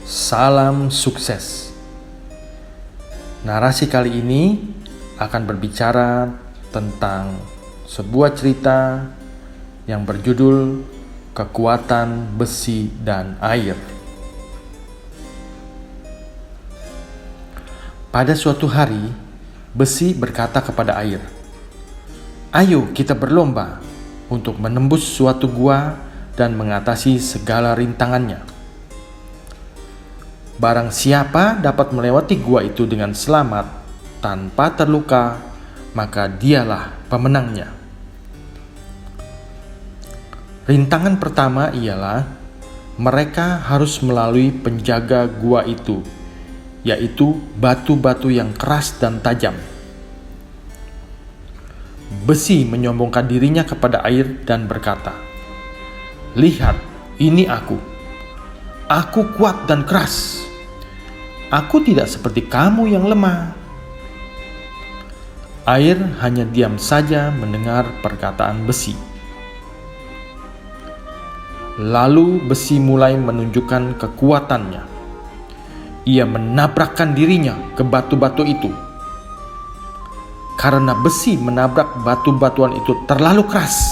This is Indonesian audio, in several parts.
Salam sukses. Narasi kali ini akan berbicara tentang sebuah cerita yang berjudul Kekuatan Besi dan Air. Pada suatu hari, besi berkata kepada air, "Ayo kita berlomba untuk menembus suatu gua dan mengatasi segala rintangannya. Barang siapa dapat melewati gua itu dengan selamat tanpa terluka, maka dialah pemenangnya." Rintangan pertama ialah mereka harus melalui penjaga gua itu, yaitu batu-batu yang keras dan tajam. Besi menyombongkan dirinya kepada air dan berkata, "Lihat, ini aku. Aku kuat dan keras. Aku tidak seperti kamu yang lemah." Air hanya diam saja mendengar perkataan besi. Lalu besi mulai menunjukkan kekuatannya. Ia menabrakkan dirinya ke batu-batu itu. Karena besi menabrak batu-batuan itu terlalu keras,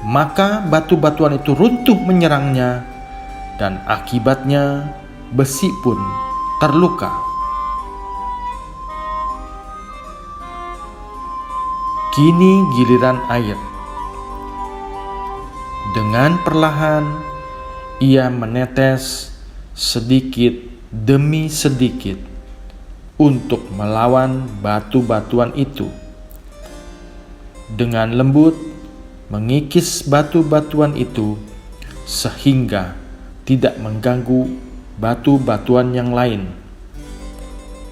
maka batu-batuan itu runtuh menyerangnya, dan akibatnya besi pun terluka. Kini giliran air. Dengan perlahan, ia menetes sedikit demi sedikit untuk melawan batu-batuan itu. Dengan lembut, mengikis batu-batuan itu sehingga tidak mengganggu batu-batuan yang lain,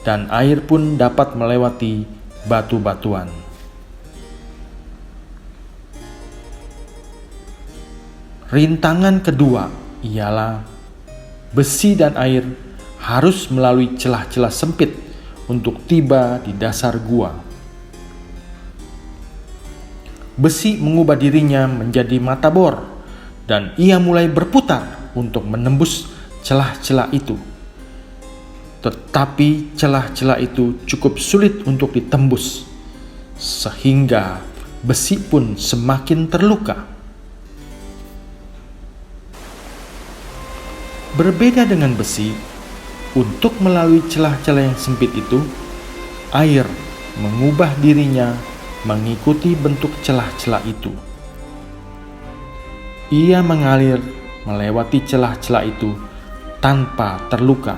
dan air pun dapat melewati batu-batuan. Rintangan kedua ialah besi dan air harus melalui celah-celah sempit untuk tiba di dasar gua. Besi mengubah dirinya menjadi mata bor, dan ia mulai berputar untuk menembus celah-celah itu. Tetapi celah-celah itu cukup sulit untuk ditembus, sehingga besi pun semakin terluka. Berbeda dengan besi, untuk melalui celah-celah yang sempit itu, air mengubah dirinya mengikuti bentuk celah-celah itu. Ia mengalir melewati celah-celah itu tanpa terluka.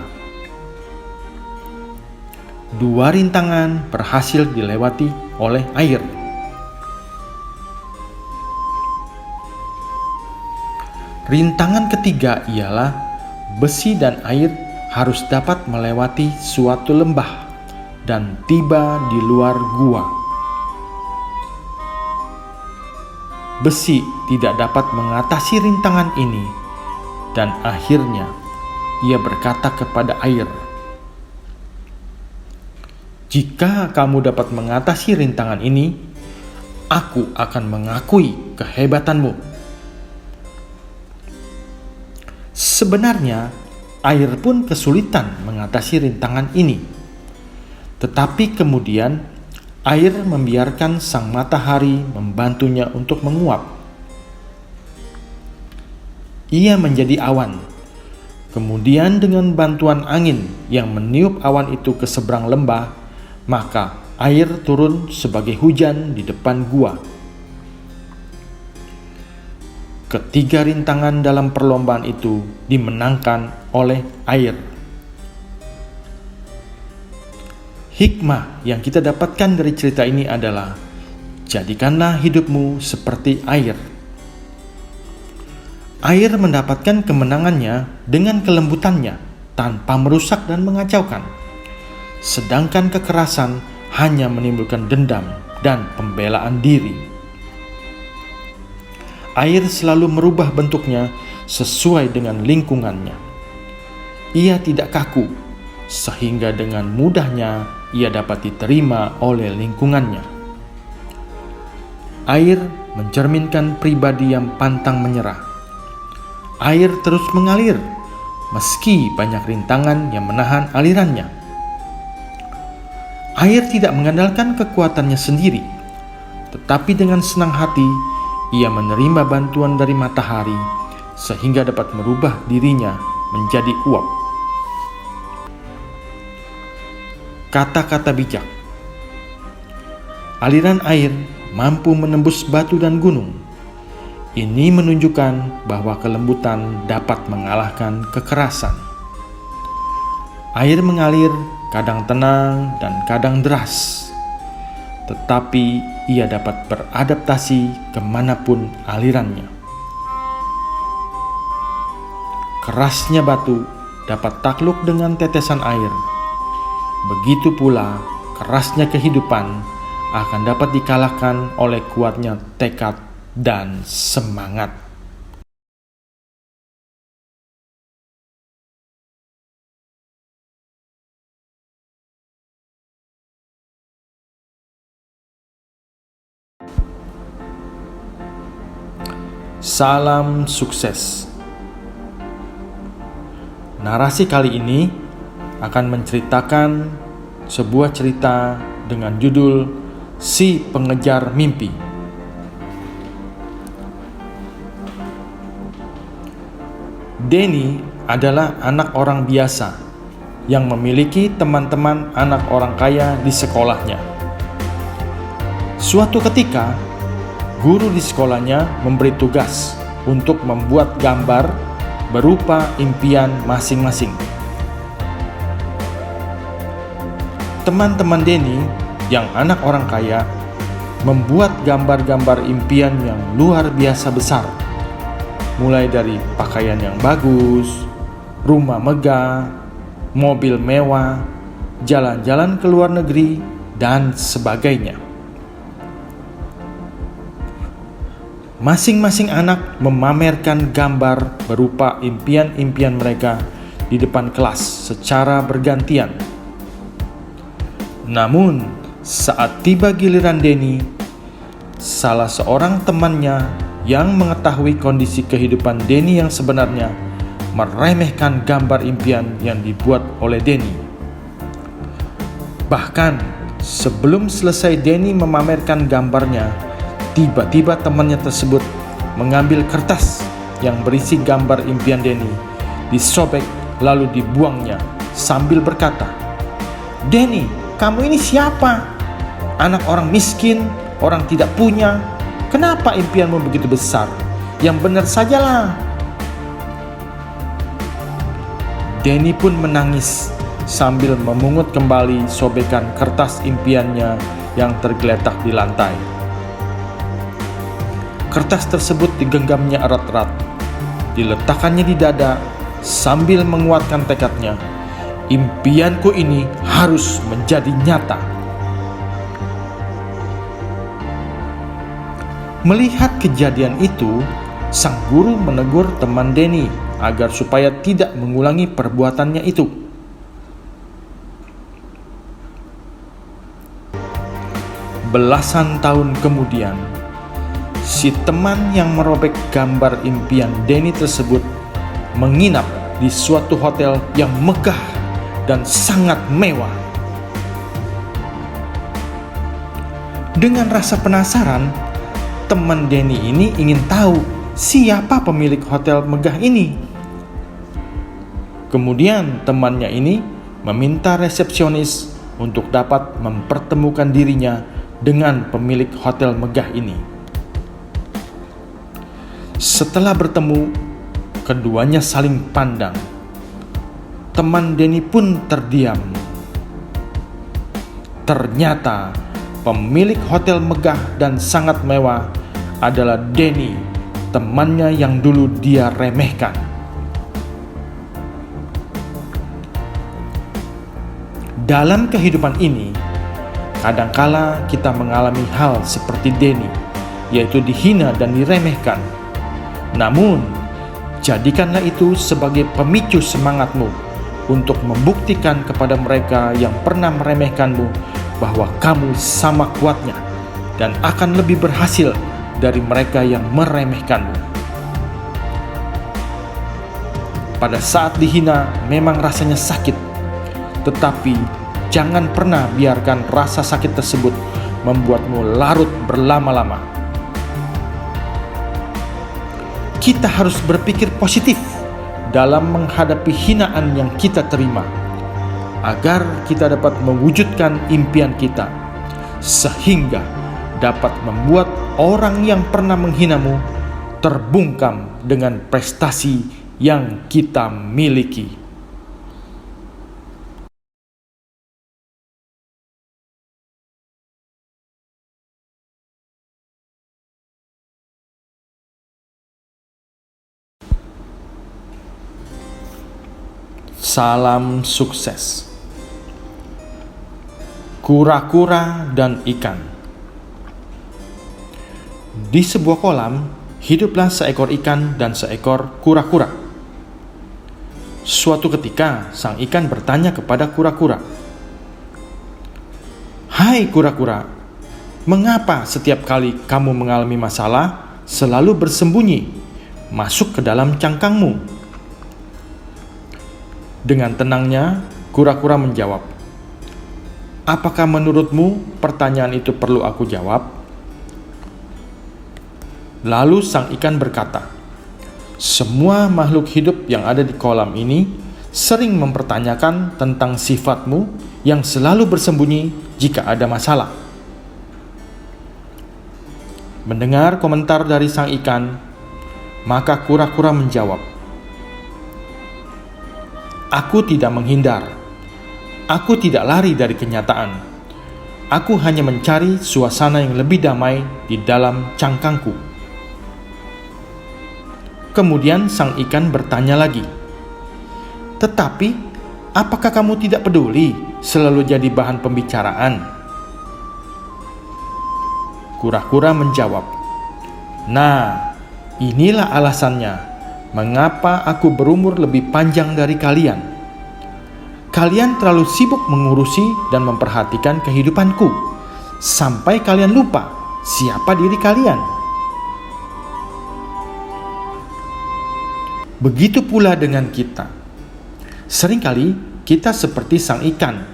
Dua rintangan berhasil dilewati oleh air. Rintangan ketiga ialah besi dan air harus dapat melewati suatu lembah dan tiba di luar gua. Besi tidak dapat mengatasi rintangan ini, dan akhirnya ia berkata kepada air, "Jika kamu dapat mengatasi rintangan ini, aku akan mengakui kehebatanmu." Sebenarnya, air pun kesulitan mengatasi rintangan ini. Tetapi kemudian, air membiarkan sang matahari membantunya untuk menguap. Ia menjadi awan. Kemudian dengan bantuan angin yang meniup awan itu ke seberang lembah, maka air turun sebagai hujan di depan gua. Ketiga rintangan dalam perlombaan itu dimenangkan oleh air. Hikmah yang kita dapatkan dari cerita ini adalah, jadikanlah hidupmu seperti air. Air mendapatkan kemenangannya dengan kelembutannya tanpa merusak dan mengacaukan, sedangkan kekerasan hanya menimbulkan dendam dan pembelaan diri. Air selalu merubah bentuknya sesuai dengan lingkungannya. Ia tidak kaku, sehingga dengan mudahnya ia dapat diterima oleh lingkungannya. Air mencerminkan pribadi yang pantang menyerah. Air terus mengalir, meski banyak rintangan yang menahan alirannya. Air tidak mengandalkan kekuatannya sendiri, tetapi dengan senang hati ia menerima bantuan dari matahari sehingga dapat merubah dirinya menjadi uap. Kata-kata bijak. Aliran air mampu menembus batu dan gunung. Ini menunjukkan bahwa kelembutan dapat mengalahkan kekerasan. Air mengalir, kadang tenang dan kadang deras, tetapi ia dapat beradaptasi kemanapun alirannya. Kerasnya batu dapat takluk dengan tetesan air. Begitu pula kerasnya kehidupan akan dapat dikalahkan oleh kuatnya tekad dan semangat. Salam sukses. Narasi kali ini akan menceritakan sebuah cerita dengan judul Si Pengejar Mimpi. Denny adalah anak orang biasa yang memiliki teman-teman anak orang kaya di sekolahnya. Suatu ketika, guru di sekolahnya memberi tugas untuk membuat gambar berupa impian masing-masing. Teman-teman Denny yang anak orang kaya membuat gambar-gambar impian yang luar biasa besar, mulai dari pakaian yang bagus, rumah megah, mobil mewah, jalan-jalan ke luar negeri, dan sebagainya. Masing-masing anak memamerkan gambar berupa impian-impian mereka di depan kelas secara bergantian. Namun, saat tiba giliran Denny, salah seorang temannya yang mengetahui kondisi kehidupan Denny yang sebenarnya meremehkan gambar impian yang dibuat oleh Denny. Bahkan sebelum selesai Denny memamerkan gambarnya, tiba-tiba temannya tersebut mengambil kertas yang berisi gambar impian Denny, disobek lalu dibuangnya sambil berkata, "Denny, kamu ini siapa? Anak orang miskin, orang tidak punya. Kenapa impianmu begitu besar? Yang benar sajalah." Denny pun menangis sambil memungut kembali sobekan kertas impiannya yang tergeletak di lantai. Kertas tersebut digenggamnya erat-erat, diletakkannya di dada sambil menguatkan tekadnya. Impianku ini harus menjadi nyata. Melihat kejadian itu, sang guru menegur teman Denny agar supaya tidak mengulangi perbuatannya itu. Belasan tahun kemudian, si teman yang merobek gambar impian Denny tersebut menginap di suatu hotel yang megah dan sangat mewah. Dengan rasa penasaran, teman Denny ini ingin tahu siapa pemilik hotel megah ini. Kemudian temannya ini meminta resepsionis untuk dapat mempertemukan dirinya dengan pemilik hotel megah ini. Setelah bertemu, keduanya saling pandang. Teman Denny pun terdiam. Ternyata pemilik hotel megah dan sangat mewah adalah Denny, temannya yang dulu dia remehkan. Dalam kehidupan ini, kadangkala kita mengalami hal seperti Denny, yaitu dihina dan diremehkan. Namun, jadikanlah itu sebagai pemicu semangatmu untuk membuktikan kepada mereka yang pernah meremehkanmu bahwa kamu sama kuatnya dan akan lebih berhasil dari mereka yang meremehkanmu. Pada saat dihina memang rasanya sakit, tetapi jangan pernah biarkan rasa sakit tersebut membuatmu larut berlama-lama. Kita harus berpikir positif dalam menghadapi hinaan yang kita terima, agar kita dapat mewujudkan impian kita, sehingga dapat membuat orang yang pernah menghinamu terbungkam dengan prestasi yang kita miliki. Salam sukses. Kura-kura dan ikan. Di sebuah kolam, hiduplah seekor ikan dan seekor kura-kura. Suatu ketika, sang ikan bertanya kepada kura-kura, "Hai kura-kura, mengapa setiap kali kamu mengalami masalah selalu bersembunyi, masuk ke dalam cangkangmu?" Dengan tenangnya, kura-kura menjawab, "Apakah menurutmu pertanyaan itu perlu aku jawab?" Lalu sang ikan berkata, "Semua makhluk hidup yang ada di kolam ini sering mempertanyakan tentang sifatmu yang selalu bersembunyi jika ada masalah." Mendengar komentar dari sang ikan, maka kura-kura menjawab, "Aku tidak menghindar. Aku tidak lari dari kenyataan. Aku hanya mencari suasana yang lebih damai di dalam cangkangku." Kemudian sang ikan bertanya lagi, "Tetapi, apakah kamu tidak peduli selalu jadi bahan pembicaraan?" Kura-kura menjawab, "Nah, inilah alasannya mengapa aku berumur lebih panjang dari kalian. Kalian terlalu sibuk mengurusi dan memperhatikan kehidupanku, sampai kalian lupa siapa diri kalian." Begitu pula dengan kita. Seringkali kita seperti sang ikan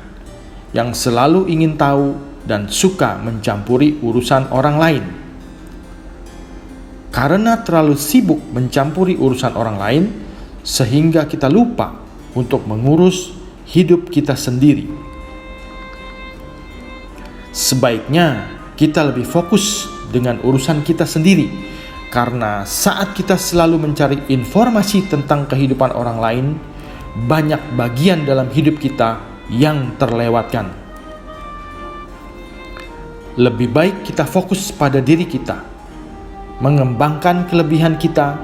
yang selalu ingin tahu dan suka mencampuri urusan orang lain. Karena terlalu sibuk mencampuri urusan orang lain, sehingga kita lupa untuk mengurus hidup kita sendiri. Sebaiknya kita lebih fokus dengan urusan kita sendiri, karena saat kita selalu mencari informasi tentang kehidupan orang lain, banyak bagian dalam hidup kita yang terlewatkan. Lebih baik kita fokus pada diri kita, mengembangkan kelebihan kita,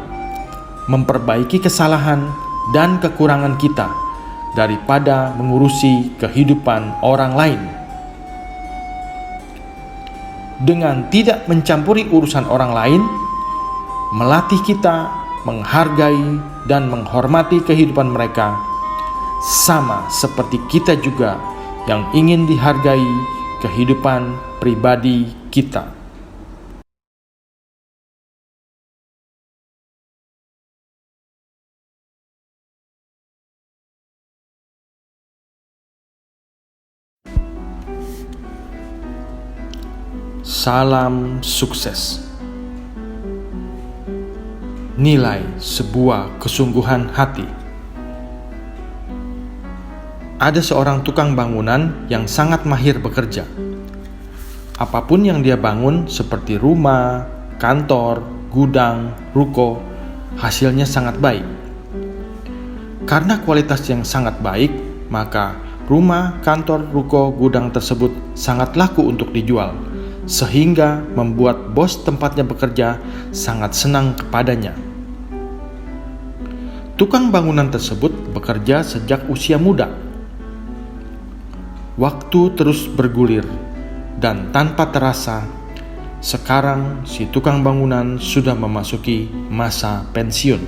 memperbaiki kesalahan dan kekurangan kita, daripada mengurusi kehidupan orang lain. Dengan tidak mencampuri urusan orang lain, melatih kita menghargai dan menghormati kehidupan mereka, sama seperti kita juga yang ingin dihargai kehidupan pribadi kita. Salam sukses. Nilai sebuah kesungguhan hati. Ada seorang tukang bangunan yang sangat mahir bekerja. Apapun yang dia bangun seperti rumah, kantor, gudang, ruko, hasilnya sangat baik. Karena kualitas yang sangat baik, maka rumah, kantor, ruko, gudang tersebut sangat laku untuk dijual, sehingga membuat bos tempatnya bekerja sangat senang kepadanya. Tukang bangunan tersebut bekerja sejak usia muda. Waktu terus bergulir, dan tanpa terasa, sekarang si tukang bangunan sudah memasuki masa pensiun.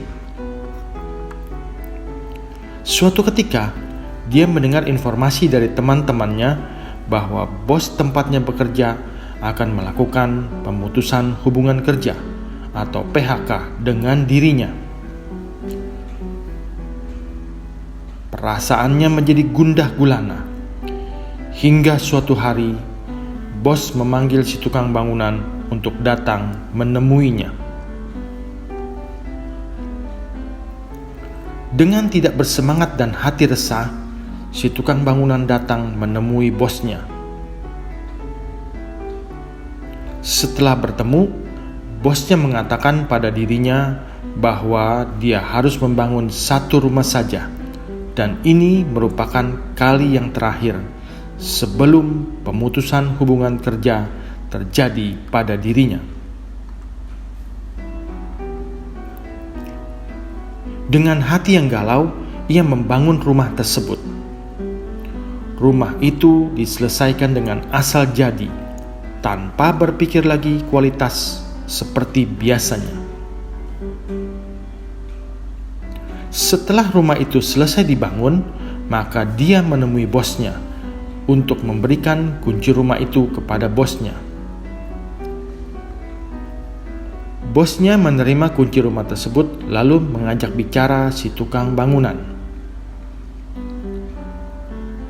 Suatu ketika, dia mendengar informasi dari teman-temannya bahwa bos tempatnya bekerja akan melakukan pemutusan hubungan kerja atau PHK dengan dirinya. perasaannya menjadi gundah gulana. Hingga suatu hari, bos memanggil si tukang bangunan untuk datang menemuinya. Dengan tidak bersemangat dan hati resah, si tukang bangunan datang menemui bosnya. Setelah bertemu, bosnya mengatakan pada dirinya bahwa dia harus membangun satu rumah saja, dan ini merupakan kali yang terakhir sebelum pemutusan hubungan kerja terjadi pada dirinya. Dengan hati yang galau, ia membangun rumah tersebut. Rumah itu diselesaikan dengan asal jadi, tanpa berpikir lagi kualitas seperti biasanya. Setelah rumah itu selesai dibangun, maka dia menemui bosnya untuk memberikan kunci rumah itu kepada bosnya. Bosnya menerima kunci rumah tersebut lalu mengajak bicara si tukang bangunan.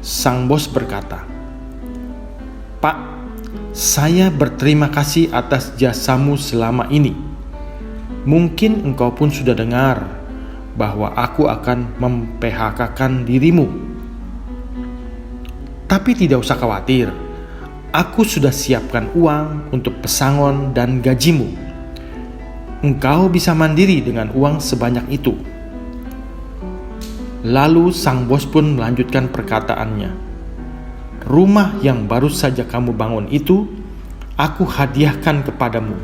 Sang bos berkata, "Pak, saya berterima kasih atas jasamu selama ini. Mungkin engkau pun sudah dengar bahwa aku akan mem-PHK-kan dirimu. Tapi tidak usah khawatir, aku sudah siapkan uang untuk pesangon dan gajimu. Engkau bisa mandiri dengan uang sebanyak itu." Lalu sang bos pun melanjutkan perkataannya, "Rumah yang baru saja kamu bangun itu, aku hadiahkan kepadamu."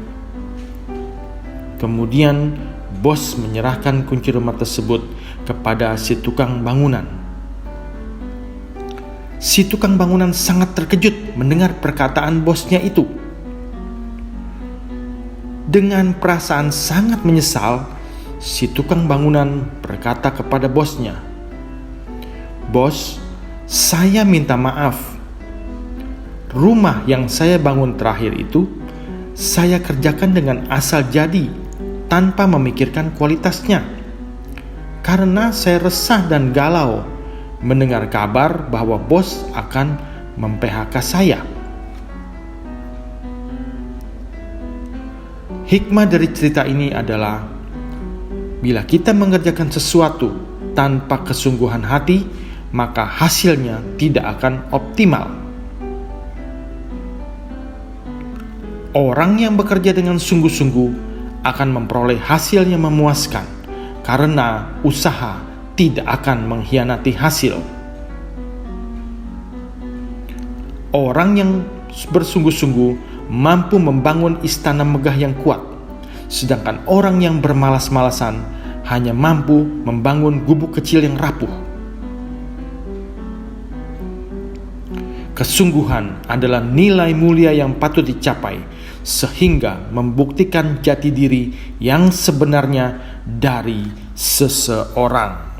Kemudian bos menyerahkan kunci rumah tersebut kepada si tukang bangunan. Si tukang bangunan sangat terkejut mendengar perkataan bosnya itu. Dengan perasaan sangat menyesal, si tukang bangunan berkata kepada bosnya, "Bos, saya minta maaf. Rumah yang saya bangun terakhir itu, saya kerjakan dengan asal jadi, tanpa memikirkan kualitasnya. Karena saya resah dan galau mendengar kabar bahwa bos akan mem-PHK saya." Hikmah dari cerita ini adalah, bila kita mengerjakan sesuatu tanpa kesungguhan hati, maka hasilnya tidak akan optimal. Orang yang bekerja dengan sungguh-sungguh akan memperoleh hasil yang memuaskan, karena usaha tidak akan mengkhianati hasil. Orang yang bersungguh-sungguh mampu membangun istana megah yang kuat, sedangkan orang yang bermalas-malasan hanya mampu membangun gubuk kecil yang rapuh. Kesungguhan adalah nilai mulia yang patut dicapai, sehingga membuktikan jati diri yang sebenarnya dari seseorang.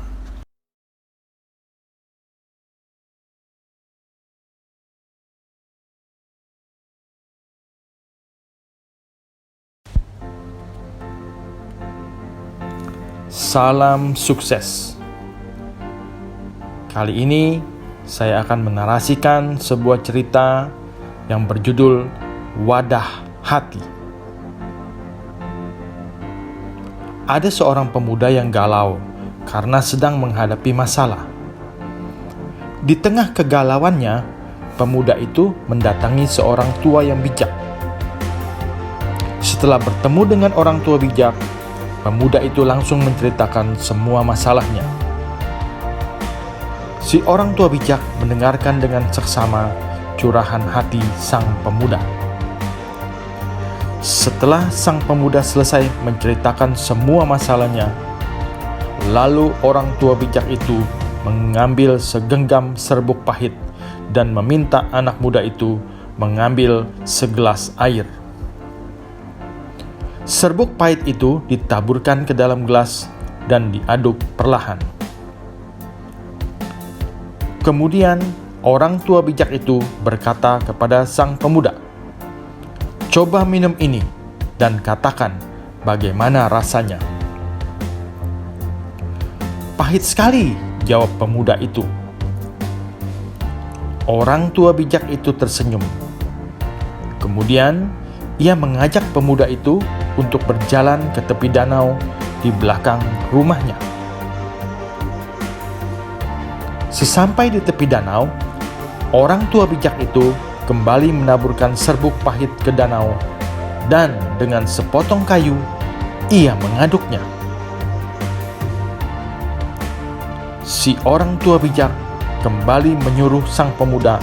Salam sukses. Kali ini saya akan menarasikan sebuah cerita yang berjudul Wadah Hati. Ada seorang pemuda yang galau karena sedang menghadapi masalah. Di tengah kegalauannya, pemuda itu mendatangi seorang tua yang bijak. Setelah bertemu dengan orang tua bijak, pemuda itu langsung menceritakan semua masalahnya. Si orang tua bijak mendengarkan dengan seksama curahan hati sang pemuda. Setelah sang pemuda selesai menceritakan semua masalahnya, lalu orang tua bijak itu mengambil segenggam serbuk pahit dan meminta anak muda itu mengambil segelas air. Serbuk pahit itu ditaburkan ke dalam gelas dan diaduk perlahan. Kemudian orang tua bijak itu berkata kepada sang pemuda, "Coba minum ini dan katakan bagaimana rasanya." "Pahit sekali," jawab pemuda itu. Orang tua bijak itu tersenyum. Kemudian ia mengajak pemuda itu untuk berjalan ke tepi danau di belakang rumahnya. Sesampai di tepi danau, orang tua bijak itu kembali menaburkan serbuk pahit ke danau dan dengan sepotong kayu ia mengaduknya. Si orang tua bijak kembali menyuruh sang pemuda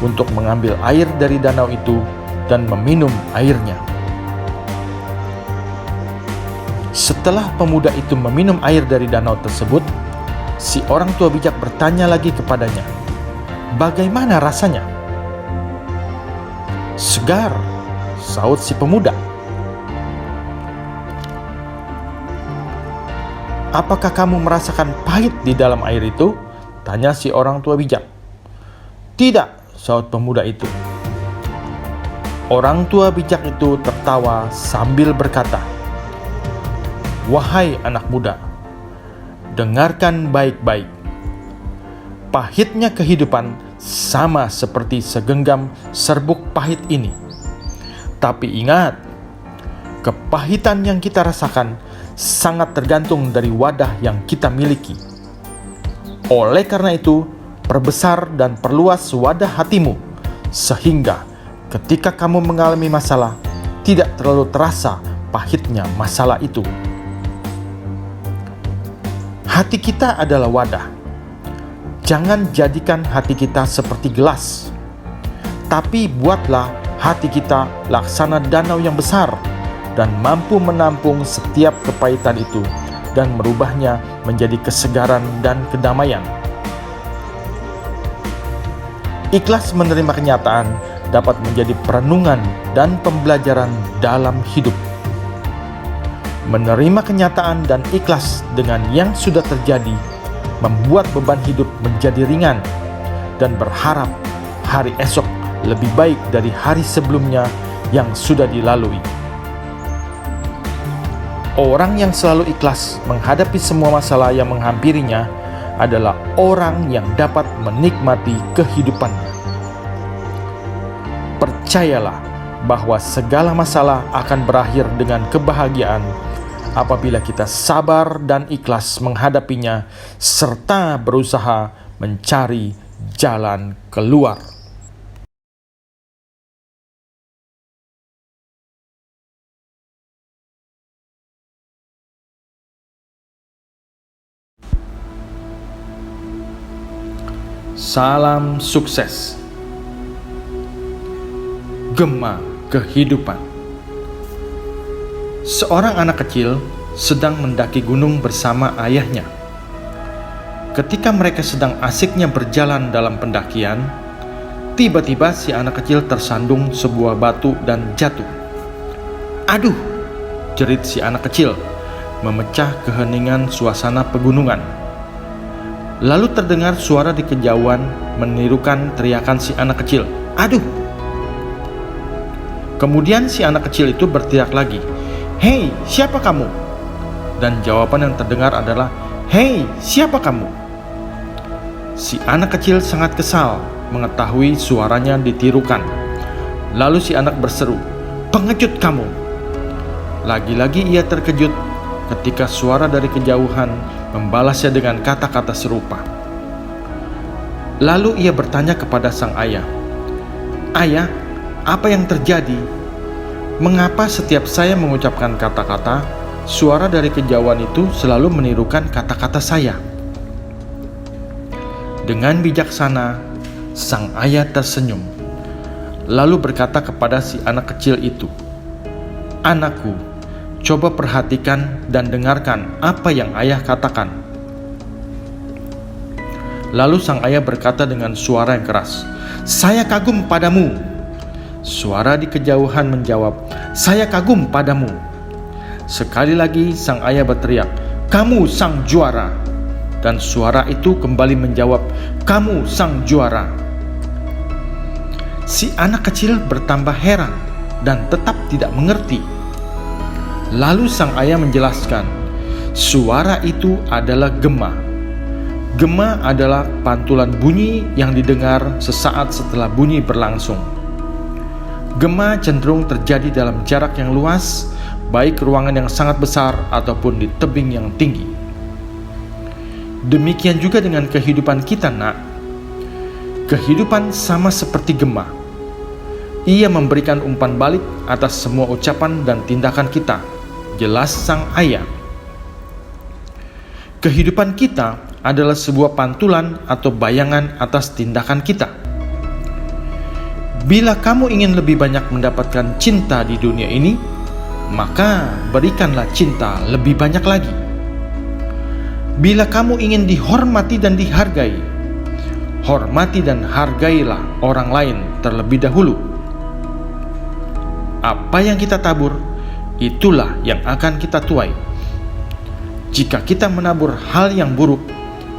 untuk mengambil air dari danau itu dan meminum airnya. Setelah pemuda itu meminum air dari danau tersebut, si orang tua bijak bertanya lagi kepadanya, "Bagaimana rasanya?" "Segar," sahut si pemuda. "Apakah kamu merasakan pahit di dalam air itu?" tanya si orang tua bijak. "Tidak," sahut pemuda itu. Orang tua bijak itu tertawa sambil berkata, "Wahai anak muda, dengarkan baik-baik. Pahitnya kehidupan sama seperti segenggam serbuk pahit ini. Tapi ingat, kepahitan yang kita rasakan sangat tergantung dari wadah yang kita miliki. Oleh karena itu, perbesar dan perluas wadah hatimu, sehingga ketika kamu mengalami masalah, tidak terlalu terasa pahitnya masalah itu." Hati kita adalah wadah. Jangan jadikan hati kita seperti gelas, tapi buatlah hati kita laksana danau yang besar dan mampu menampung setiap kepahitan itu dan merubahnya menjadi kesegaran dan kedamaian. Ikhlas menerima kenyataan dapat menjadi perenungan dan pembelajaran dalam hidup. Menerima kenyataan dan ikhlas dengan yang sudah terjadi membuat beban hidup menjadi ringan dan berharap hari esok lebih baik dari hari sebelumnya yang sudah dilalui. Orang yang selalu ikhlas menghadapi semua masalah yang menghampirinya adalah orang yang dapat menikmati kehidupannya. Percayalah bahwa segala masalah akan berakhir dengan kebahagiaan apabila kita sabar dan ikhlas menghadapinya serta berusaha mencari jalan keluar. Salam sukses. Gema kehidupan. Seorang anak kecil sedang mendaki gunung bersama ayahnya. Ketika mereka sedang asiknya berjalan dalam pendakian, tiba-tiba si anak kecil tersandung sebuah batu dan jatuh. "Aduh!" jerit si anak kecil, memecah keheningan suasana pegunungan. Lalu terdengar suara di kejauhan menirukan teriakan si anak kecil, "Aduh!" Kemudian si anak kecil itu berteriak lagi, "Hei, siapa kamu?" Dan jawaban yang terdengar adalah, "Hei, siapa kamu?" Si anak kecil sangat kesal mengetahui suaranya ditirukan. Lalu si anak berseru, "Pengecut kamu!" Lagi-lagi ia terkejut ketika suara dari kejauhan membalasnya dengan kata-kata serupa. Lalu ia bertanya kepada sang ayah, "Ayah, apa yang terjadi? Mengapa setiap saya mengucapkan kata-kata, suara dari kejauhan itu selalu menirukan kata-kata saya?" Dengan bijaksana, sang ayah tersenyum, lalu berkata kepada si anak kecil itu, "Anakku, coba perhatikan dan dengarkan apa yang ayah katakan." Lalu sang ayah berkata dengan suara yang keras, "Saya kagum padamu." Suara di kejauhan menjawab, "Saya kagum padamu." Sekali lagi sang ayah berteriak, "Kamu sang juara." Dan suara itu kembali menjawab, "Kamu sang juara." Si anak kecil bertambah heran dan tetap tidak mengerti. Lalu sang ayah menjelaskan, suara itu adalah gema. Gema adalah pantulan bunyi yang didengar sesaat setelah bunyi berlangsung. Gema cenderung terjadi dalam jarak yang luas, baik ruangan yang sangat besar ataupun di tebing yang tinggi. Demikian juga dengan kehidupan kita, nak. Kehidupan sama seperti gema. Ia memberikan umpan balik atas semua ucapan dan tindakan kita, jelas sang ayah. Kehidupan kita adalah sebuah pantulan atau bayangan atas tindakan kita. Bila kamu ingin lebih banyak mendapatkan cinta di dunia ini, maka berikanlah cinta lebih banyak lagi. Bila kamu ingin dihormati dan dihargai, hormati dan hargailah orang lain terlebih dahulu. Apa yang kita tabur, itulah yang akan kita tuai. Jika kita menabur hal yang buruk,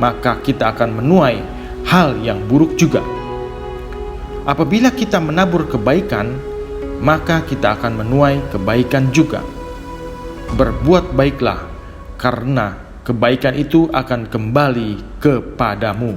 maka kita akan menuai hal yang buruk juga. Apabila kita menabur kebaikan, maka kita akan menuai kebaikan juga. Berbuat baiklah, karena kebaikan itu akan kembali kepadamu.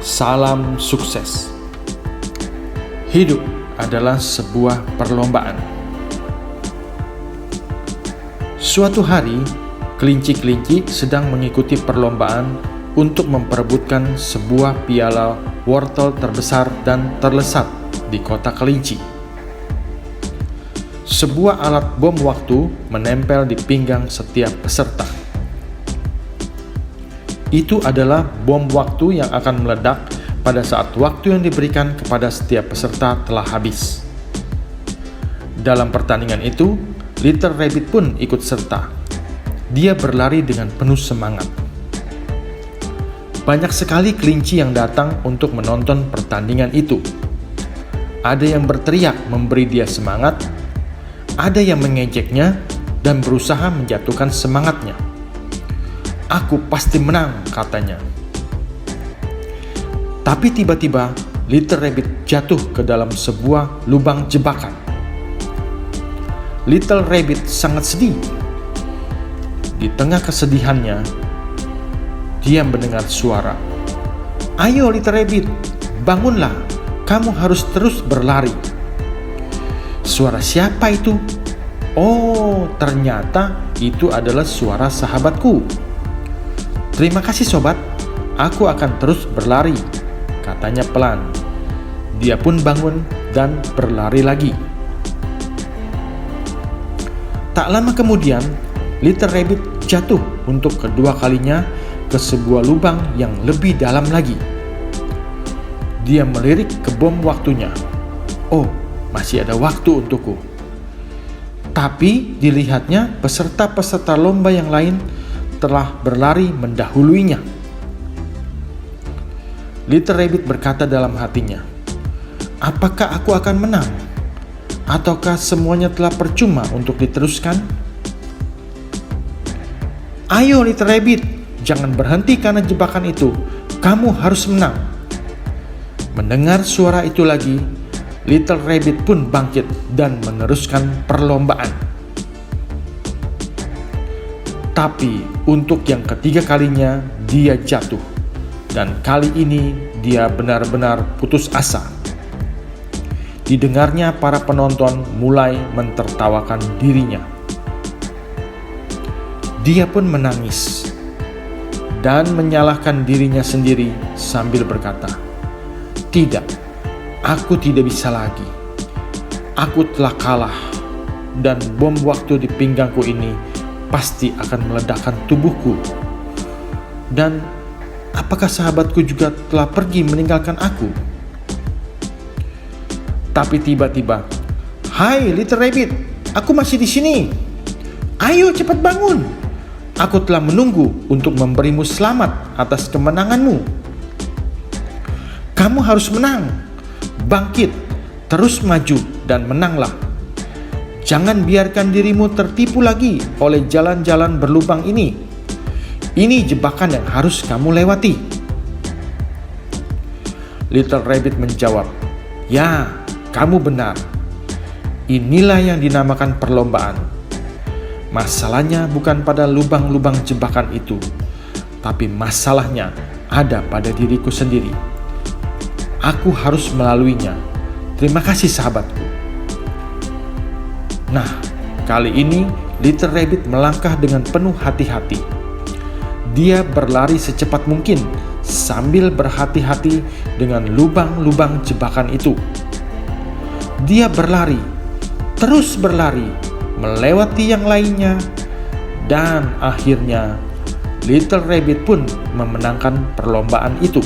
Salam sukses. Hidup adalah sebuah perlombaan. Suatu hari, kelinci-kelinci sedang mengikuti perlombaan untuk memperebutkan sebuah piala wortel terbesar dan terlesat di kota kelinci. Sebuah alat bom waktu menempel di pinggang setiap peserta. Itu adalah bom waktu yang akan meledak pada saat waktu yang diberikan kepada setiap peserta telah habis. Dalam pertandingan itu, Little Rabbit pun ikut serta. Dia berlari dengan penuh semangat. Banyak sekali kelinci yang datang untuk menonton pertandingan itu. Ada yang berteriak memberi dia semangat, ada yang mengejeknya dan berusaha menjatuhkan semangatnya. "Aku pasti menang," katanya. Tapi tiba-tiba Little Rabbit jatuh ke dalam sebuah lubang jebakan. Little Rabbit sangat sedih. Di tengah kesedihannya, dia mendengar suara, "Ayo Little Rabbit, bangunlah, kamu harus terus berlari." Suara siapa itu? Oh, ternyata itu adalah suara sahabatku. "Terima kasih sobat, aku akan terus berlari," katanya pelan. Dia pun bangun dan berlari lagi. Tak lama kemudian, Little Rabbit jatuh untuk kedua kalinya ke sebuah lubang yang lebih dalam lagi. Dia melirik ke bom waktunya. Oh, masih ada waktu untukku. Tapi dilihatnya peserta-peserta lomba yang lain telah berlari mendahuluinya. Little Rabbit berkata dalam hatinya, "Apakah aku akan menang? Ataukah semuanya telah percuma untuk diteruskan?" "Ayo Little Rabbit, jangan berhenti karena jebakan itu. Kamu harus menang." Mendengar suara itu lagi, Little Rabbit pun bangkit dan meneruskan perlombaan. Tapi untuk yang ketiga kalinya dia jatuh. Dan kali ini dia benar-benar putus asa. Didengarnya para penonton mulai mentertawakan dirinya. Dia pun menangis dan menyalahkan dirinya sendiri sambil berkata, "Tidak, aku tidak bisa lagi. Aku telah kalah dan bom waktu di pinggangku ini pasti akan meledakkan tubuhku. Dan apakah sahabatku juga telah pergi meninggalkan aku?" Tapi tiba-tiba, "Hai Little Rabbit, aku masih di sini. Ayo cepat bangun. Aku telah menunggu untuk memberimu selamat atas kemenanganmu. Kamu harus menang. Bangkit, terus maju dan menanglah. Jangan biarkan dirimu tertipu lagi oleh jalan-jalan berlubang ini. Ini jebakan yang harus kamu lewati. Little Rabbit menjawab, "Ya, kamu benar. Inilah yang dinamakan perlombaan. Masalahnya bukan pada lubang-lubang jebakan itu, tapi masalahnya ada pada diriku sendiri. Aku harus melaluinya. Terima kasih sahabatku." Nah, kali ini Little Rabbit melangkah dengan penuh hati-hati. Dia berlari secepat mungkin sambil berhati-hati dengan lubang-lubang jebakan itu. Dia berlari, terus berlari, melewati yang lainnya, dan akhirnya Little Rabbit pun memenangkan perlombaan itu.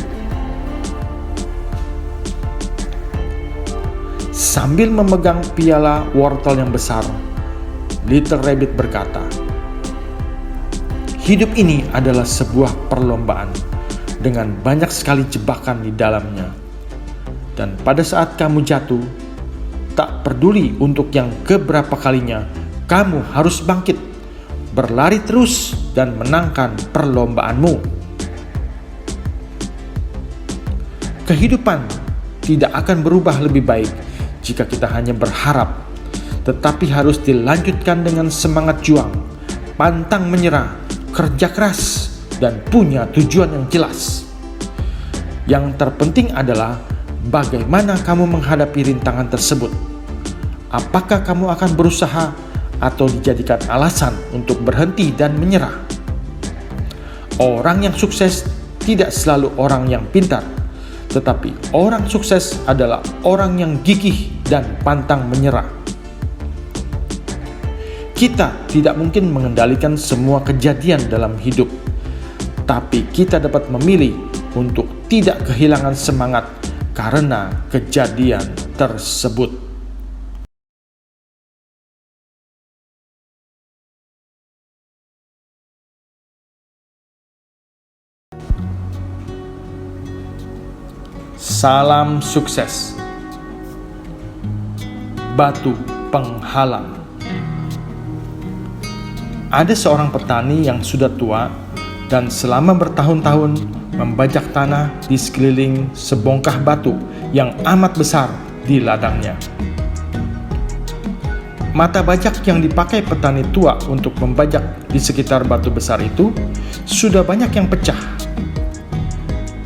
Sambil memegang piala wortel yang besar, Little Rabbit berkata, "Hidup ini adalah sebuah perlombaan dengan banyak sekali jebakan di dalamnya. Dan pada saat kamu jatuh, tak peduli untuk yang keberapa kalinya, kamu harus bangkit, berlari terus dan menangkan perlombaanmu." Kehidupan tidak akan berubah lebih baik jika kita hanya berharap, tetapi harus dilanjutkan dengan semangat juang, pantang menyerah, kerja keras, dan punya tujuan yang jelas. Yang terpenting adalah bagaimana kamu menghadapi rintangan tersebut. Apakah kamu akan berusaha atau dijadikan alasan untuk berhenti dan menyerah? Orang yang sukses tidak selalu orang yang pintar, tetapi orang sukses adalah orang yang gigih dan pantang menyerah. Kita tidak mungkin mengendalikan semua kejadian dalam hidup, tapi kita dapat memilih untuk tidak kehilangan semangat karena kejadian tersebut. Salam sukses. Batu penghalang. Ada seorang petani yang sudah tua dan selama bertahun-tahun membajak tanah di sekeliling sebongkah batu yang amat besar di ladangnya. Mata bajak yang dipakai petani tua untuk membajak di sekitar batu besar itu sudah banyak yang pecah.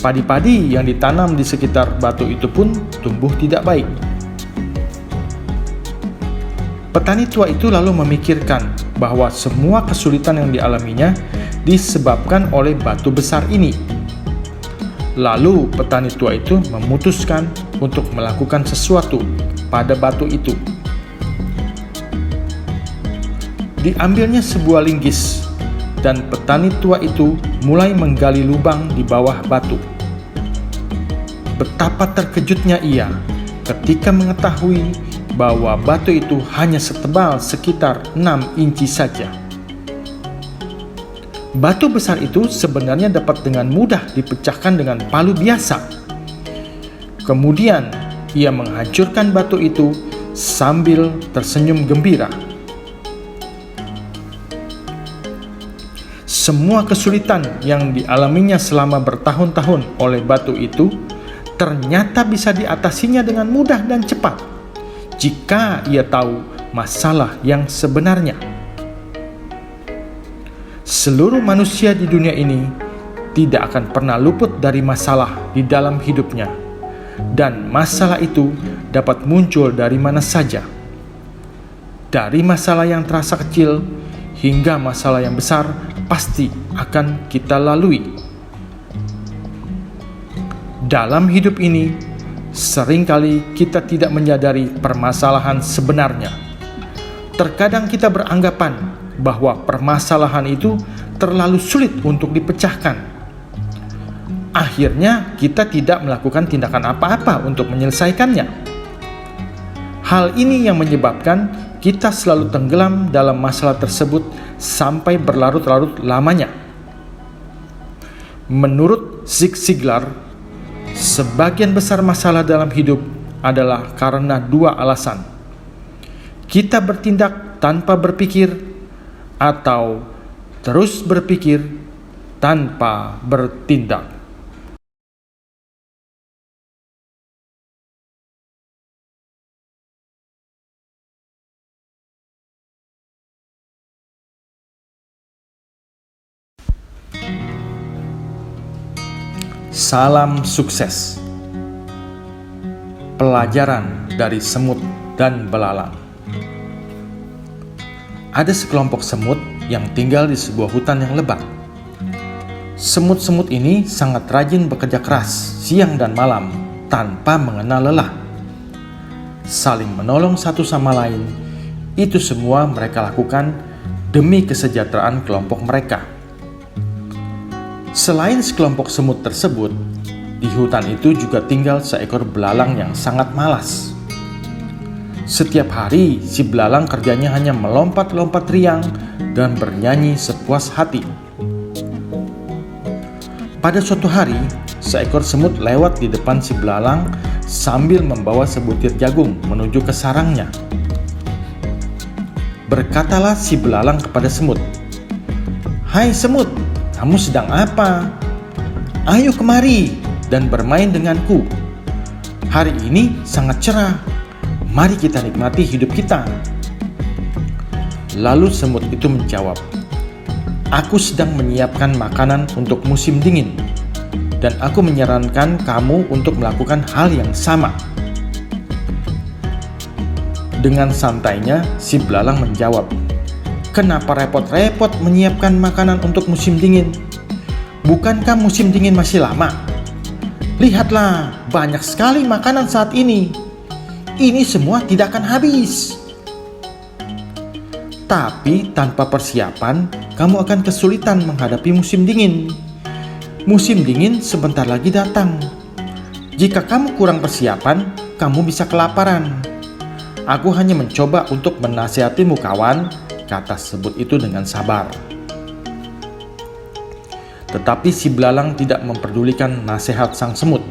Padi-padi yang ditanam di sekitar batu itu pun tumbuh tidak baik. Petani tua itu lalu memikirkan bahwa semua kesulitan yang dialaminya disebabkan oleh batu besar ini. Lalu petani tua itu memutuskan untuk melakukan sesuatu pada batu itu. Diambilnya sebuah linggis dan petani tua itu mulai menggali lubang di bawah batu. Betapa terkejutnya ia ketika mengetahui bahwa batu itu hanya setebal sekitar 6 inci saja. Batu besar itu sebenarnya dapat dengan mudah dipecahkan dengan palu biasa. Kemudian ia menghancurkan batu itu sambil tersenyum gembira. Semua kesulitan yang dialaminya selama bertahun-tahun oleh batu itu ternyata bisa diatasinya dengan mudah dan cepat jika ia tahu masalah yang sebenarnya. Seluruh manusia di dunia ini tidak akan pernah luput dari masalah di dalam hidupnya, dan masalah itu dapat muncul dari mana saja. Dari masalah yang terasa kecil hingga masalah yang besar pasti akan kita lalui. Dalam hidup ini, seringkali kita tidak menyadari permasalahan sebenarnya. Terkadang kita beranggapan bahwa permasalahan itu terlalu sulit untuk dipecahkan. Akhirnya kita tidak melakukan tindakan apa-apa untuk menyelesaikannya. Hal ini yang menyebabkan kita selalu tenggelam dalam masalah tersebut sampai berlarut-larut lamanya. Menurut Zig Ziglar, sebagian besar masalah dalam hidup adalah karena dua alasan. Kita bertindak tanpa berpikir, atau terus berpikir tanpa bertindak. Salam sukses. Pelajaran dari semut dan belalang. Ada sekelompok semut yang tinggal di sebuah hutan yang lebat. Semut-semut ini sangat rajin bekerja keras siang dan malam tanpa mengenal lelah. Saling menolong satu sama lain, itu semua mereka lakukan demi kesejahteraan kelompok mereka. Selain sekelompok semut tersebut, di hutan itu juga tinggal seekor belalang yang sangat malas. Setiap hari, si belalang kerjanya hanya melompat-lompat riang dan bernyanyi sepuas hati. Pada suatu hari, seekor semut lewat di depan si belalang sambil membawa sebutir jagung menuju ke sarangnya. Berkatalah si belalang kepada semut, "Hai semut, kamu sedang apa? Ayo kemari dan bermain denganku. Hari ini sangat cerah. Mari kita nikmati hidup kita." Lalu semut itu menjawab, "Aku sedang menyiapkan makanan untuk musim dingin, dan aku menyarankan kamu untuk melakukan hal yang sama." Dengan santainya, si belalang menjawab, "Kenapa repot-repot menyiapkan makanan untuk musim dingin? Bukankah musim dingin masih lama? Lihatlah, banyak sekali makanan saat ini. Ini semua tidak akan habis. Tapi tanpa persiapan, kamu akan kesulitan menghadapi musim dingin. Musim dingin sebentar lagi datang. Jika kamu kurang persiapan, kamu bisa kelaparan. Aku hanya mencoba untuk menasihatimu, kawan," kata semut itu dengan sabar. Tetapi si belalang tidak memperdulikan nasihat sang semut.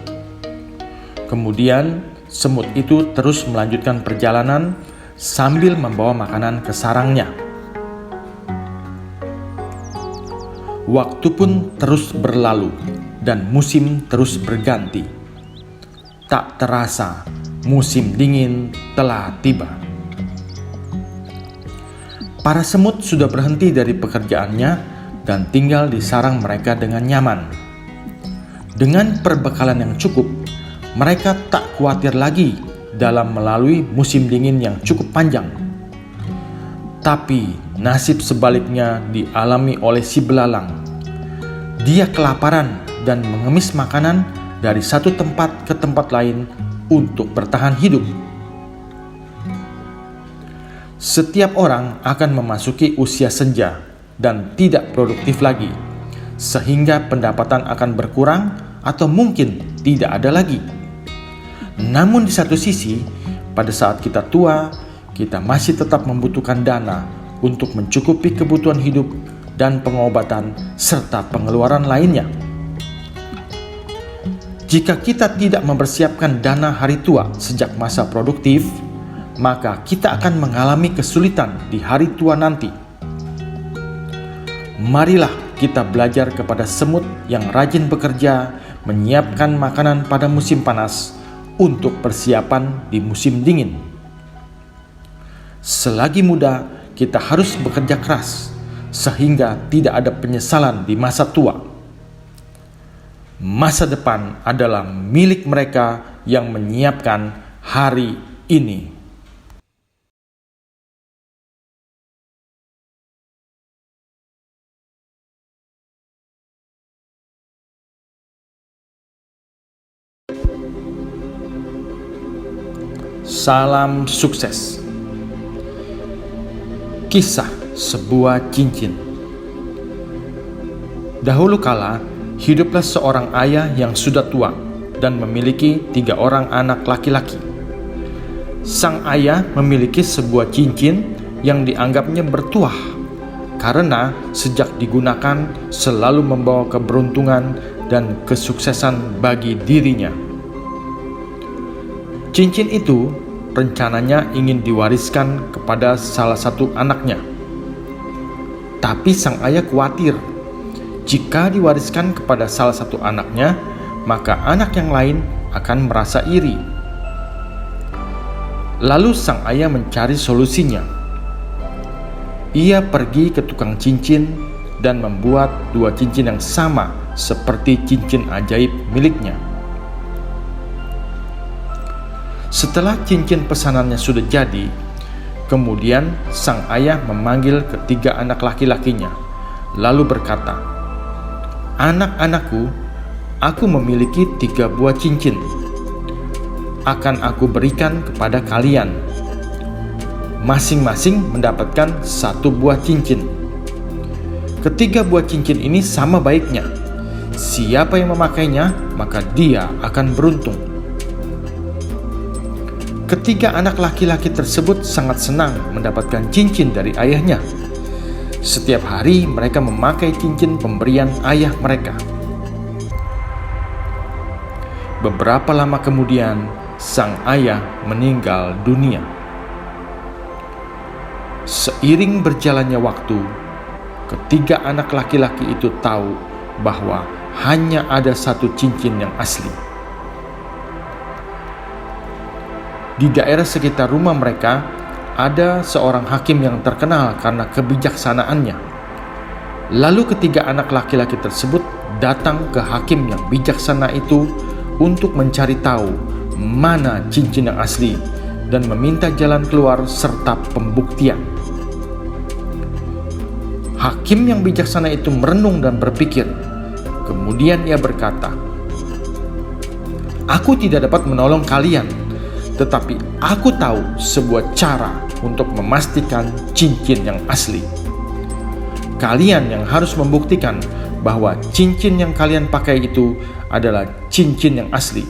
Kemudian semut itu terus melanjutkan perjalanan sambil membawa makanan ke sarangnya. Waktu pun terus berlalu dan musim terus berganti. Tak terasa, musim dingin telah tiba. Para semut sudah berhenti dari pekerjaannya dan tinggal di sarang mereka dengan nyaman. Dengan perbekalan yang cukup, mereka tak khawatir lagi dalam melalui musim dingin yang cukup panjang. Tapi nasib sebaliknya dialami oleh si belalang. Dia kelaparan dan mengemis makanan dari satu tempat ke tempat lain untuk bertahan hidup. Setiap orang akan memasuki usia senja dan tidak produktif lagi, sehingga pendapatan akan berkurang atau mungkin tidak ada lagi. Namun di satu sisi, pada saat kita tua, kita masih tetap membutuhkan dana untuk mencukupi kebutuhan hidup dan pengobatan serta pengeluaran lainnya. Jika kita tidak mempersiapkan dana hari tua sejak masa produktif, maka kita akan mengalami kesulitan di hari tua nanti. Marilah kita belajar kepada semut yang rajin bekerja menyiapkan makanan pada musim panas untuk persiapan di musim dingin. Selagi muda, kita harus bekerja keras sehingga tidak ada penyesalan di masa tua. Masa depan adalah milik mereka yang menyiapkan hari ini. Salam sukses. Kisah sebuah cincin. Dahulu kala, hiduplah seorang ayah yang sudah tua dan memiliki 3 orang anak laki-laki. Sang ayah memiliki sebuah cincin yang dianggapnya bertuah karena sejak digunakan selalu membawa keberuntungan dan kesuksesan bagi dirinya. Cincin itu rencananya ingin diwariskan kepada salah satu anaknya. Tapi sang ayah khawatir Jika diwariskan kepada salah satu anaknya, maka anak yang lain akan merasa iri. Lalu sang ayah mencari solusinya. Ia pergi ke tukang cincin dan membuat dua cincin yang sama seperti cincin ajaib miliknya. Setelah cincin pesanannya sudah jadi, kemudian sang ayah memanggil ketiga anak laki-lakinya, lalu berkata, "Anak-anakku, aku memiliki 3 buah cincin. Akan aku berikan kepada kalian. Masing-masing mendapatkan 1 buah cincin. Ketiga buah cincin ini sama baiknya. Siapa yang memakainya, maka dia akan beruntung." Ketiga anak laki-laki tersebut sangat senang mendapatkan cincin dari ayahnya. Setiap hari mereka memakai cincin pemberian ayah mereka. Beberapa lama kemudian, sang ayah meninggal dunia. Seiring berjalannya waktu, ketiga anak laki-laki itu tahu bahwa hanya ada 1 cincin yang asli. Di daerah sekitar rumah mereka, ada seorang hakim yang terkenal karena kebijaksanaannya. Lalu ketiga anak laki-laki tersebut datang ke hakim yang bijaksana itu untuk mencari tahu mana cincin yang asli dan meminta jalan keluar serta pembuktian. Hakim yang bijaksana itu merenung dan berpikir. Kemudian ia berkata, "Aku tidak dapat menolong kalian, tetapi aku tahu sebuah cara untuk memastikan cincin yang asli. Kalian yang harus membuktikan bahwa cincin yang kalian pakai itu adalah cincin yang asli,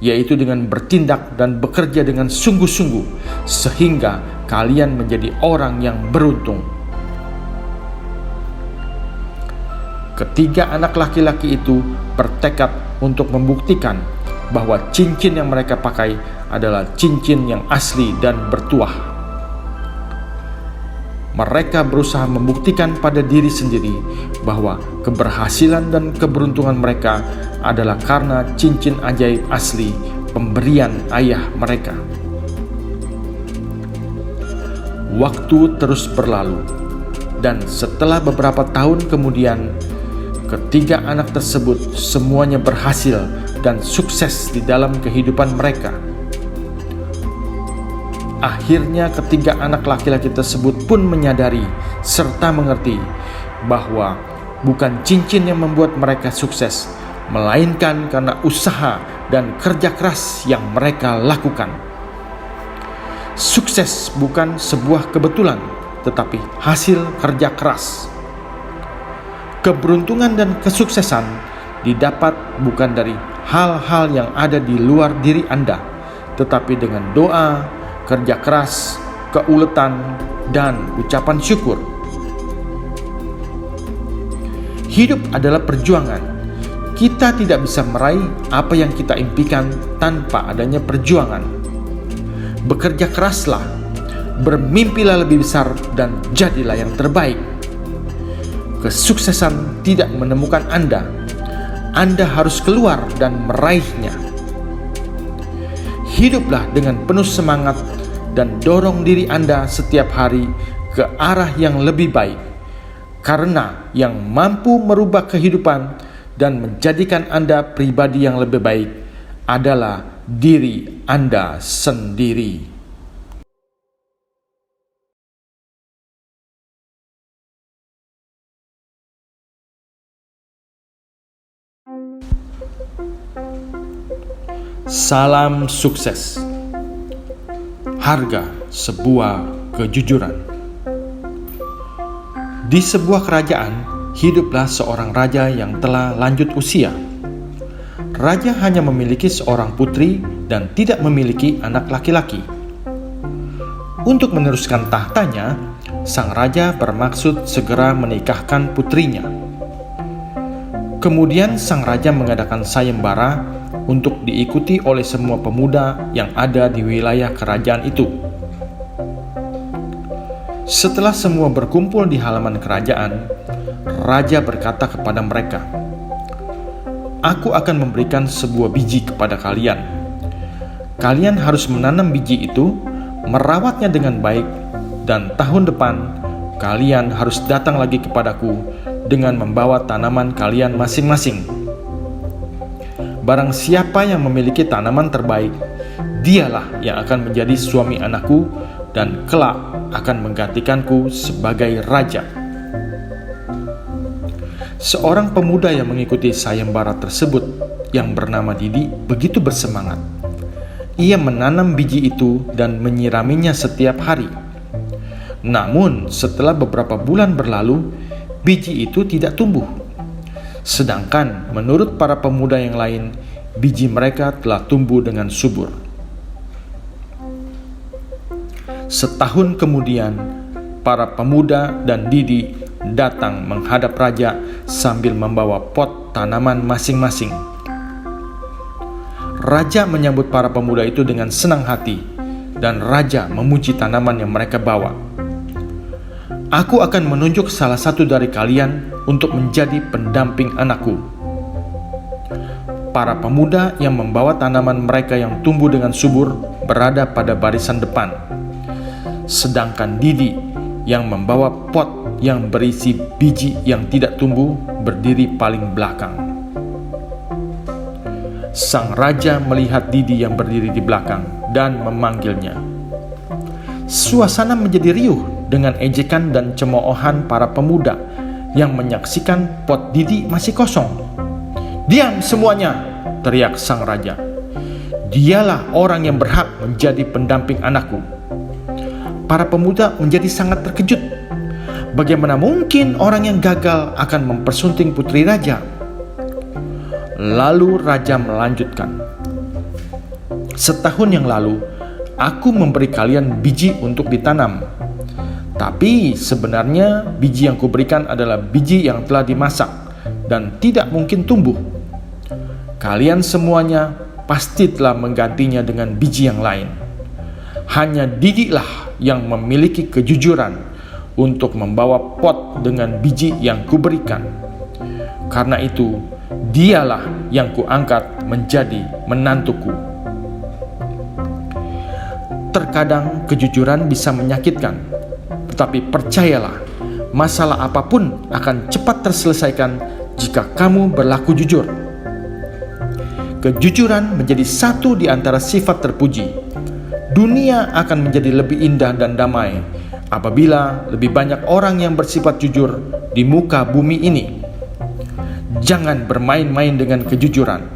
yaitu dengan bertindak dan bekerja dengan sungguh-sungguh sehingga kalian menjadi orang yang beruntung." Ketiga anak laki-laki itu bertekad untuk membuktikan bahwa cincin yang mereka pakai adalah cincin yang asli dan bertuah. Mereka berusaha membuktikan pada diri sendiri bahwa keberhasilan dan keberuntungan mereka adalah karena cincin ajaib asli pemberian ayah mereka. Waktu terus berlalu, dan setelah beberapa tahun kemudian, ketiga anak tersebut semuanya berhasil dan sukses di dalam kehidupan mereka. Akhirnya ketiga anak laki-laki tersebut pun menyadari serta mengerti bahwa bukan cincin yang membuat mereka sukses, melainkan karena usaha dan kerja keras yang mereka lakukan. Sukses bukan sebuah kebetulan, tetapi hasil kerja keras. Keberuntungan dan kesuksesan didapat bukan dari hal-hal yang ada di luar diri Anda, tetapi dengan doa, kerja keras, keuletan, dan ucapan syukur. Hidup adalah perjuangan. Kita tidak bisa meraih apa yang kita impikan tanpa adanya perjuangan. Bekerja keraslah, bermimpilah lebih besar, dan jadilah yang terbaik. Kesuksesan tidak menemukan Anda. Anda harus keluar dan meraihnya. Hiduplah dengan penuh semangat dan dorong diri Anda setiap hari ke arah yang lebih baik, karena yang mampu merubah kehidupan dan menjadikan Anda pribadi yang lebih baik adalah diri Anda sendiri. Salam sukses. Harga sebuah kejujuran. Di sebuah kerajaan, hiduplah seorang raja yang telah lanjut usia. Raja hanya memiliki seorang putri dan tidak memiliki anak laki-laki. Untuk meneruskan tahtanya, sang raja bermaksud segera menikahkan putrinya. Kemudian sang raja mengadakan sayembara untuk diikuti oleh semua pemuda yang ada di wilayah kerajaan itu. Setelah semua berkumpul di halaman kerajaan, raja berkata kepada mereka, "Aku akan memberikan sebuah biji kepada kalian. Kalian harus menanam biji itu, merawatnya dengan baik, dan tahun depan kalian harus datang lagi kepadaku dengan membawa tanaman kalian masing-masing. Barang siapa yang memiliki tanaman terbaik, dialah yang akan menjadi suami anakku dan kelak akan menggantikanku sebagai raja." Seorang pemuda yang mengikuti sayembara tersebut yang bernama Didi begitu bersemangat. Ia menanam biji itu dan menyiraminya setiap hari. Namun setelah beberapa bulan berlalu, biji itu tidak tumbuh. Sedangkan menurut para pemuda yang lain, biji mereka telah tumbuh dengan subur. Setahun kemudian, para pemuda dan Didi datang menghadap raja sambil membawa pot tanaman masing-masing. Raja menyambut para pemuda itu dengan senang hati, dan raja memuji tanaman yang mereka bawa. "Aku akan menunjuk salah satu dari kalian untuk menjadi pendamping anakku." Para pemuda yang membawa tanaman mereka yang tumbuh dengan subur berada pada barisan depan, sedangkan Didi yang membawa pot yang berisi biji yang tidak tumbuh berdiri paling belakang. Sang raja melihat Didi yang berdiri di belakang dan memanggilnya. Suasana menjadi riuh dengan ejekan dan cemoohan para pemuda yang menyaksikan pot Didi masih kosong. "Diam semuanya!" teriak sang raja. "Dialah orang yang berhak menjadi pendamping anakku." Para pemuda menjadi sangat terkejut. Bagaimana mungkin orang yang gagal akan mempersunting putri raja? Lalu raja melanjutkan, "Setahun yang lalu, aku memberi kalian biji untuk ditanam. Tapi sebenarnya biji yang kuberikan adalah biji yang telah dimasak dan tidak mungkin tumbuh. Kalian semuanya pasti telah menggantinya dengan biji yang lain. Hanya Didilah yang memiliki kejujuran untuk membawa pot dengan biji yang kuberikan. Karena itu, dialah yang kuangkat menjadi menantuku." Terkadang kejujuran bisa menyakitkan, tetapi percayalah, masalah apapun akan cepat terselesaikan jika kamu berlaku jujur. Kejujuran menjadi satu di antara sifat terpuji. Dunia akan menjadi lebih indah dan damai apabila lebih banyak orang yang bersifat jujur di muka bumi ini. Jangan bermain-main dengan kejujuran.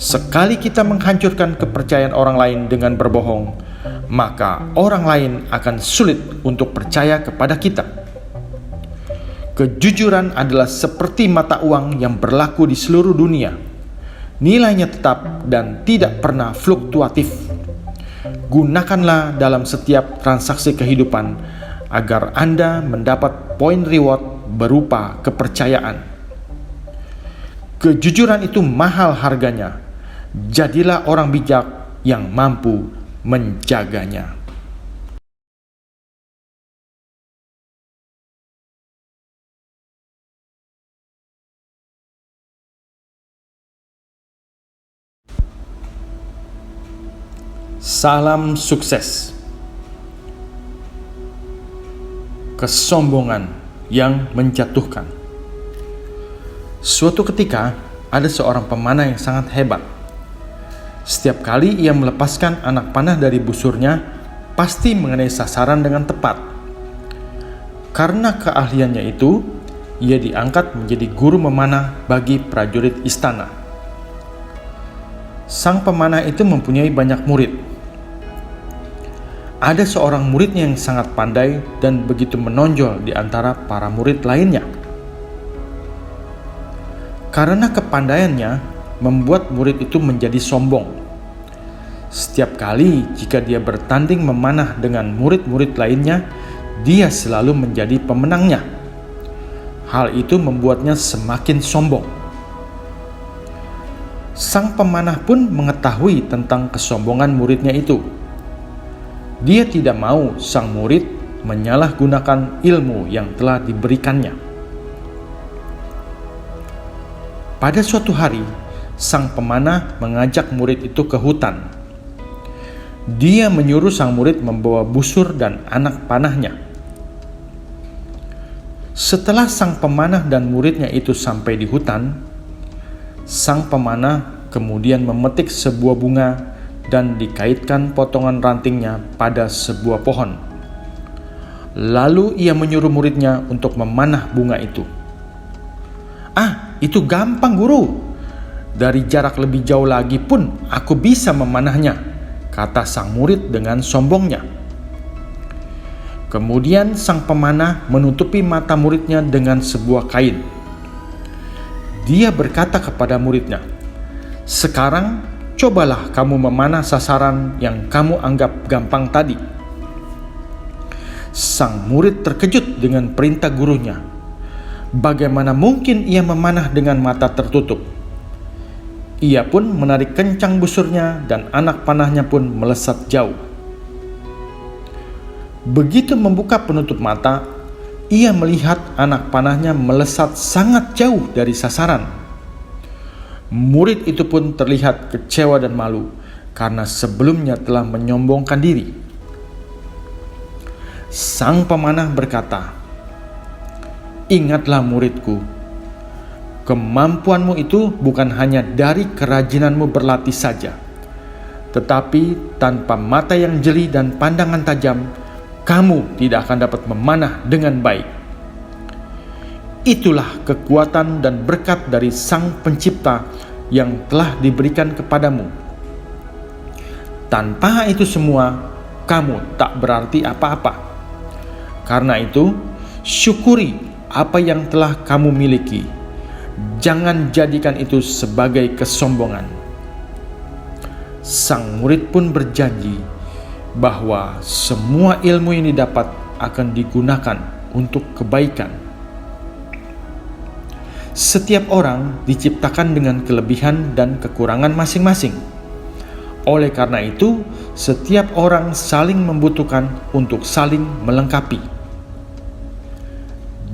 Sekali kita menghancurkan kepercayaan orang lain dengan berbohong, maka orang lain akan sulit untuk percaya kepada kita. Kejujuran adalah seperti mata uang yang berlaku di seluruh dunia. Nilainya tetap dan tidak pernah fluktuatif. Gunakanlah dalam setiap transaksi kehidupan agar Anda mendapat poin reward berupa kepercayaan. Kejujuran itu mahal harganya. Jadilah orang bijak yang mampu menjaganya. Salam sukses. Kesombongan yang menjatuhkan. Suatu ketika, ada seorang pemanah yang sangat hebat. Setiap kali ia melepaskan anak panah dari busurnya, pasti mengenai sasaran dengan tepat. Karena keahliannya itu, ia diangkat menjadi guru memanah bagi prajurit istana. Sang pemanah itu mempunyai banyak murid. Ada seorang muridnya yang sangat pandai dan begitu menonjol di antara para murid lainnya. Karena kepandaiannya, membuat murid itu menjadi sombong. Setiap kali jika dia bertanding memanah dengan murid-murid lainnya, dia selalu menjadi pemenangnya. Hal itu membuatnya semakin sombong. Sang pemanah pun mengetahui tentang kesombongan muridnya itu. Dia tidak mau sang murid menyalahgunakan ilmu yang telah diberikannya. Pada suatu hari, sang pemanah mengajak murid itu ke hutan. Dia menyuruh sang murid membawa busur dan anak panahnya. Setelah sang pemanah dan muridnya itu sampai di hutan, sang pemanah kemudian memetik sebuah bunga dan dikaitkan potongan rantingnya pada sebuah pohon. Lalu ia menyuruh muridnya untuk memanah bunga itu. "Ah, itu gampang, Guru. Dari jarak lebih jauh lagi pun aku bisa memanahnya," kata sang murid dengan sombongnya. Kemudian sang pemanah menutupi mata muridnya dengan sebuah kain. Dia berkata kepada muridnya, "Sekarang cobalah kamu memanah sasaran yang kamu anggap gampang tadi." Sang murid terkejut dengan perintah gurunya. Bagaimana mungkin ia memanah dengan mata tertutup? Ia pun menarik kencang busurnya dan anak panahnya pun melesat jauh. Begitu membuka penutup mata, ia melihat anak panahnya melesat sangat jauh dari sasaran. Murid itu pun terlihat kecewa dan malu karena sebelumnya telah menyombongkan diri. Sang pemanah berkata, "Ingatlah muridku, kemampuanmu itu bukan hanya dari kerajinanmu berlatih saja, tetapi tanpa mata yang jeli dan pandangan tajam, kamu tidak akan dapat memanah dengan baik. Itulah kekuatan dan berkat dari Sang Pencipta yang telah diberikan kepadamu. Tanpa itu semua, kamu tak berarti apa-apa. Karena itu, syukuri apa yang telah kamu miliki. Jangan jadikan itu sebagai kesombongan." Sang murid pun berjanji bahwa semua ilmu yang didapat akan digunakan untuk kebaikan. Setiap orang diciptakan dengan kelebihan dan kekurangan masing-masing. Oleh karena itu, setiap orang saling membutuhkan untuk saling melengkapi.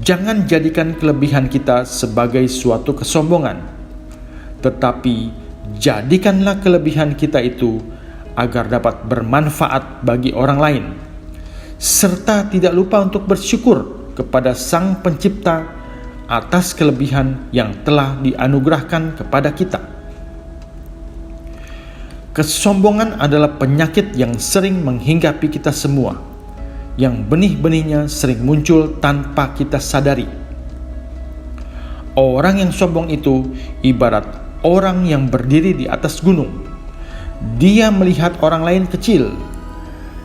Jangan jadikan kelebihan kita sebagai suatu kesombongan, tetapi jadikanlah kelebihan kita itu agar dapat bermanfaat bagi orang lain, serta tidak lupa untuk bersyukur kepada Sang Pencipta atas kelebihan yang telah dianugerahkan kepada kita. Kesombongan adalah penyakit yang sering menghinggapi kita semua, yang benih-benihnya sering muncul tanpa kita sadari. Orang yang sombong itu ibarat orang yang berdiri di atas gunung. Dia melihat orang lain kecil,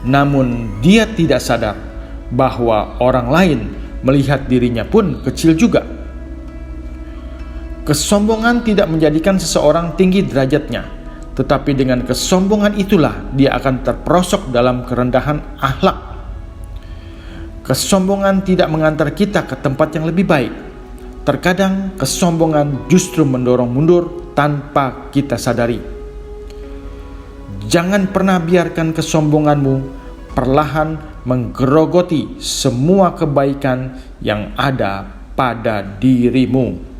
namun dia tidak sadar bahwa orang lain melihat dirinya pun kecil juga. Kesombongan tidak menjadikan seseorang tinggi derajatnya, tetapi dengan kesombongan itulah dia akan terperosok dalam kerendahan akhlak. Kesombongan tidak mengantar kita ke tempat yang lebih baik. Terkadang kesombongan justru mendorong mundur tanpa kita sadari. Jangan pernah biarkan kesombonganmu perlahan menggerogoti semua kebaikan yang ada pada dirimu.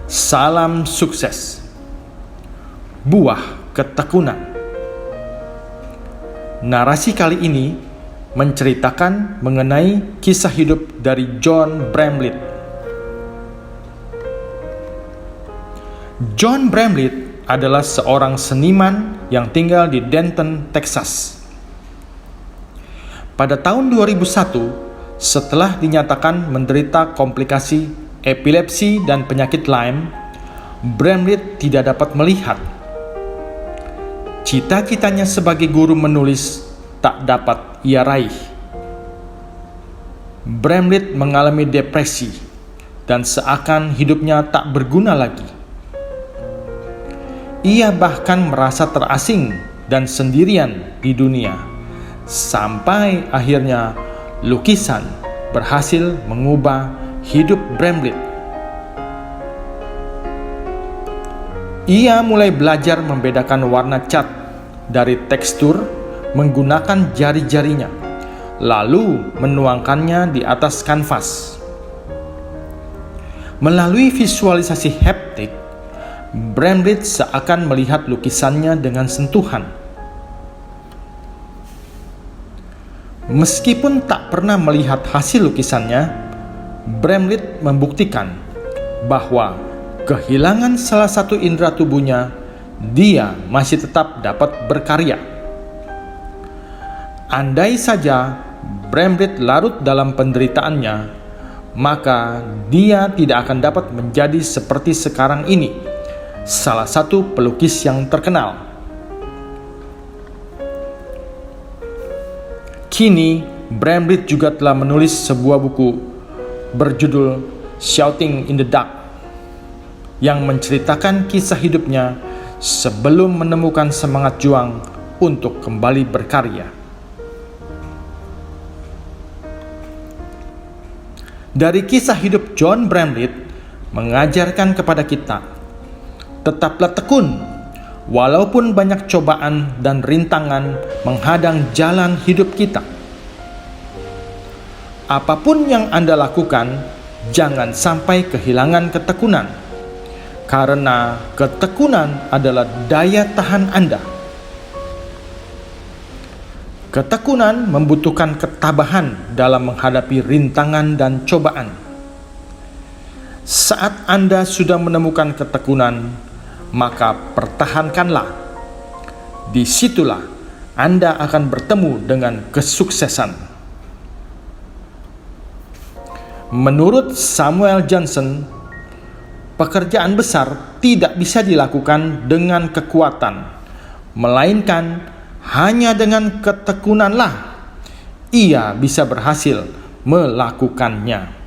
Salam sukses. Buah ketekunan. Narasi kali ini menceritakan mengenai kisah hidup dari John Bramlett. John Bramlett adalah seorang seniman yang tinggal di Denton, Texas. Pada tahun 2001, setelah dinyatakan menderita komplikasi epilepsi dan penyakit Lyme, Bramlett tidak dapat melihat. Cita-citanya sebagai guru menulis tak dapat ia raih. Bramlett mengalami depresi dan seakan hidupnya tak berguna lagi. Ia bahkan merasa terasing dan sendirian di dunia, sampai akhirnya lukisan berhasil mengubah hidup Bramlett. Ia mulai belajar membedakan warna cat dari tekstur menggunakan jari-jarinya, lalu menuangkannya di atas kanvas. Melalui visualisasi haptik, Bramlett seakan melihat lukisannya dengan sentuhan. Meskipun tak pernah melihat hasil lukisannya, Bramlett membuktikan bahwa kehilangan salah satu indera tubuhnya, dia masih tetap dapat berkarya. Andai saja Bramlett larut dalam penderitaannya, maka dia tidak akan dapat menjadi seperti sekarang ini, salah satu pelukis yang terkenal. Kini, Bramlett juga telah menulis sebuah buku berjudul Shouting in the Dark, yang menceritakan kisah hidupnya sebelum menemukan semangat juang untuk kembali berkarya. Dari kisah hidup John Bramlett mengajarkan kepada kita, tetaplah tekun walaupun banyak cobaan dan rintangan menghadang jalan hidup kita. Apapun yang Anda lakukan, jangan sampai kehilangan ketekunan, karena ketekunan adalah daya tahan Anda. Ketekunan membutuhkan ketabahan dalam menghadapi rintangan dan cobaan. Saat Anda sudah menemukan ketekunan, maka pertahankanlah. Disitulah Anda akan bertemu dengan kesuksesan. Menurut Samuel Johnson, pekerjaan besar tidak bisa dilakukan dengan kekuatan, melainkan hanya dengan ketekunanlah ia bisa berhasil melakukannya.